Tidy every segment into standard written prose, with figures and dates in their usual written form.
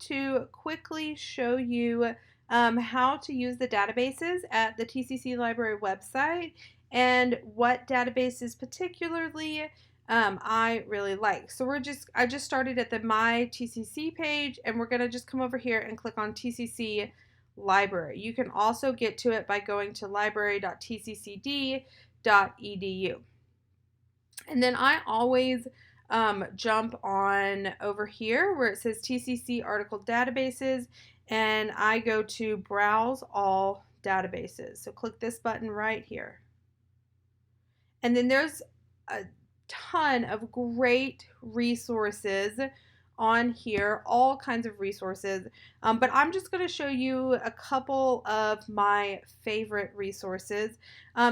To quickly show you how to use the databases at the TCC Library website and what databases particularly I really like. So I just started at the My TCC page, and we're going to just come over here and click on TCC Library. You can also get to it by going to library.tccd.edu. And then I always jump on over here where it says TCC Article Databases, and I go to Browse All Databases. So click this button right here. And then there's a ton of great resources on here, all kinds of resources, but I'm just going to show you a couple of my favorite resources.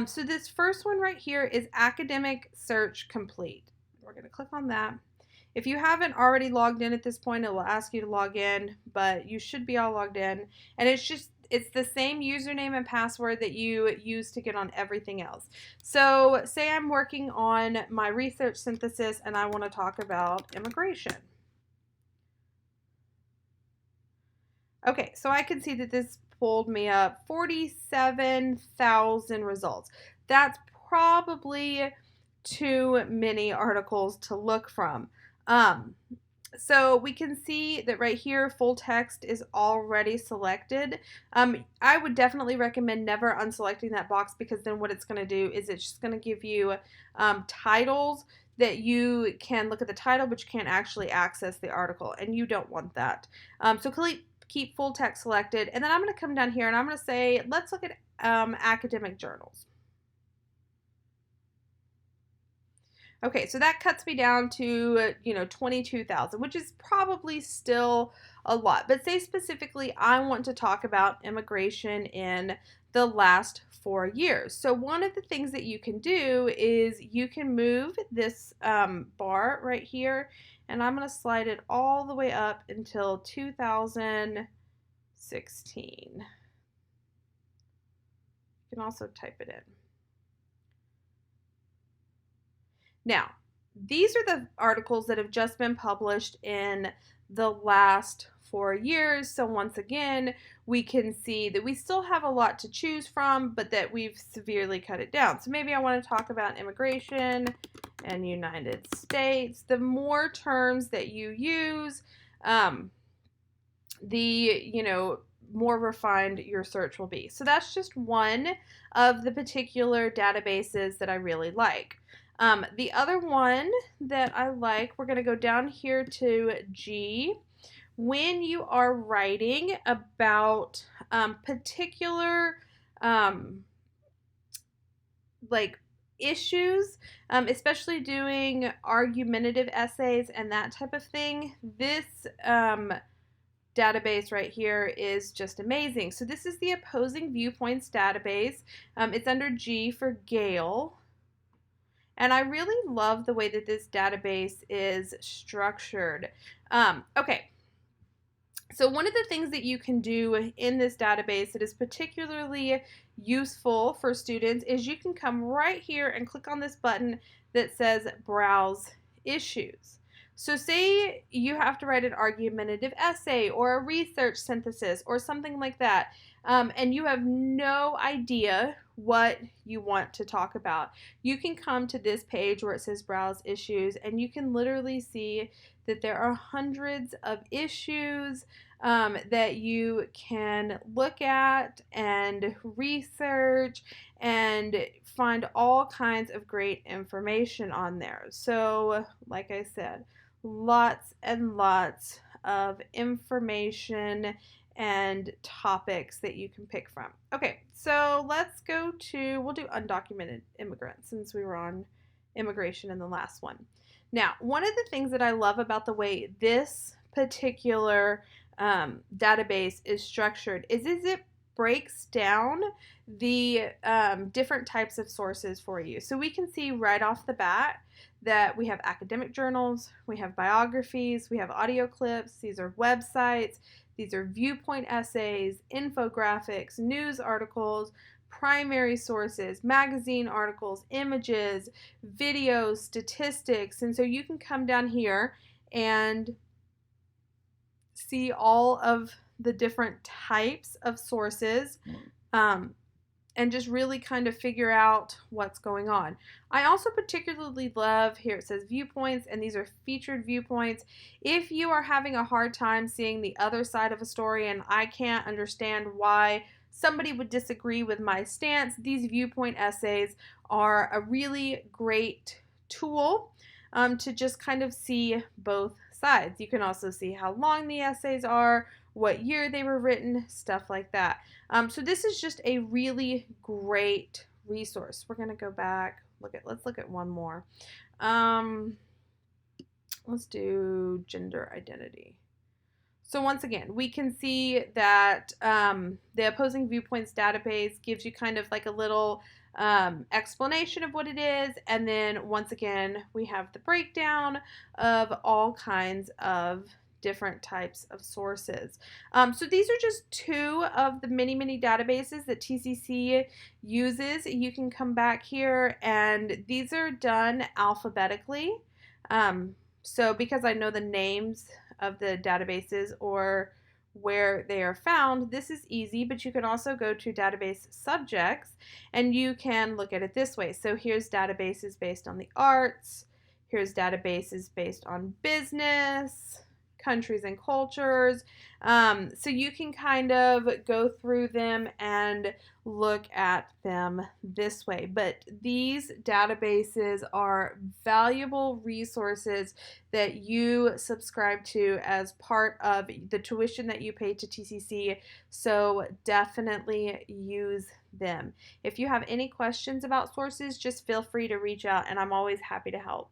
So this first one right here is Academic Search Complete. We're going to click on that. If you haven't already logged in at this point, it will ask you to log in, but you should be all logged in, and it's the same username and password that you use to get on everything else. So say I'm working on my research synthesis and I want to talk about immigration. Okay, so I can see that this pulled me up 47,000 results. That's probably too many articles to look from. So we can see that right here, full text is already selected. I would definitely recommend never unselecting that box, because then what it's going to do is it's just going to give you titles that you can look at the title, but you can't actually access the article, and you don't want that. So keep full text selected, and then I'm going to come down here and I'm going to say, let's look at academic journals. Okay, so that cuts me down to, 22,000, which is probably still a lot. But say specifically, I want to talk about immigration in the last 4 years. So one of the things that you can do is you can move this bar right here, and I'm going to slide it all the way up until 2016. You can also type it in. Now, these are the articles that have just been published in the last 4 years. So once again, we can see that we still have a lot to choose from, but that we've severely cut it down. So maybe I want to talk about immigration and United States. The more terms that you use, more refined your search will be. So that's just one of the particular databases that I really like. The other one that I like, we're going to go down here to G. When you are writing about particular issues, especially doing argumentative essays and that type of thing, this database right here is just amazing. So this is the Opposing Viewpoints database. It's under G for Gale. And I really love the way that this database is structured. Okay, so one of the things that you can do in this database that is particularly useful for students is you can come right here and click on this button that says Browse Issues. So say you have to write an argumentative essay or a research synthesis or something like that, and you have no idea what you want to talk about. You can come to this page where it says Browse Issues, and you can literally see that there are hundreds of issues that you can look at and research and find all kinds of great information on there. So, like I said, lots and lots of information and topics that you can pick from. Okay, so we'll do undocumented immigrants since we were on immigration in the last one. Now, one of the things that I love about the way this particular database is structured is it breaks down the different types of sources for you. So we can see right off the bat that we have academic journals, we have biographies, we have audio clips, these are websites, these are viewpoint essays, infographics, news articles, primary sources, magazine articles, images, videos, statistics. And so you can come down here and see all of the different types of sources. And just really kind of figure out what's going on. I also particularly love, here it says viewpoints, and these are featured viewpoints. If you are having a hard time seeing the other side of a story and I can't understand why somebody would disagree with my stance, these viewpoint essays are a really great tool to just kind of see both sides. You can also see how long the essays are, what year they were written, stuff like that. So this is just a really great resource. We're going to go back, let's look at one more. Let's do gender identity. So once again, we can see that the Opposing Viewpoints database gives you kind of like a little explanation of what it is, and then once again we have the breakdown of all kinds of different types of sources. So these are just two of the many databases that TCC uses. You can come back here, and these are done alphabetically. So because I know the names of the databases or where they are found, this is easy, but you can also go to database subjects and you can look at it this way. So here's databases based on the arts, here's databases based on business, countries and cultures. So you can kind of go through them and look at them this way. But these databases are valuable resources that you subscribe to as part of the tuition that you pay to TCC. So definitely use them. If you have any questions about sources, just feel free to reach out, and I'm always happy to help.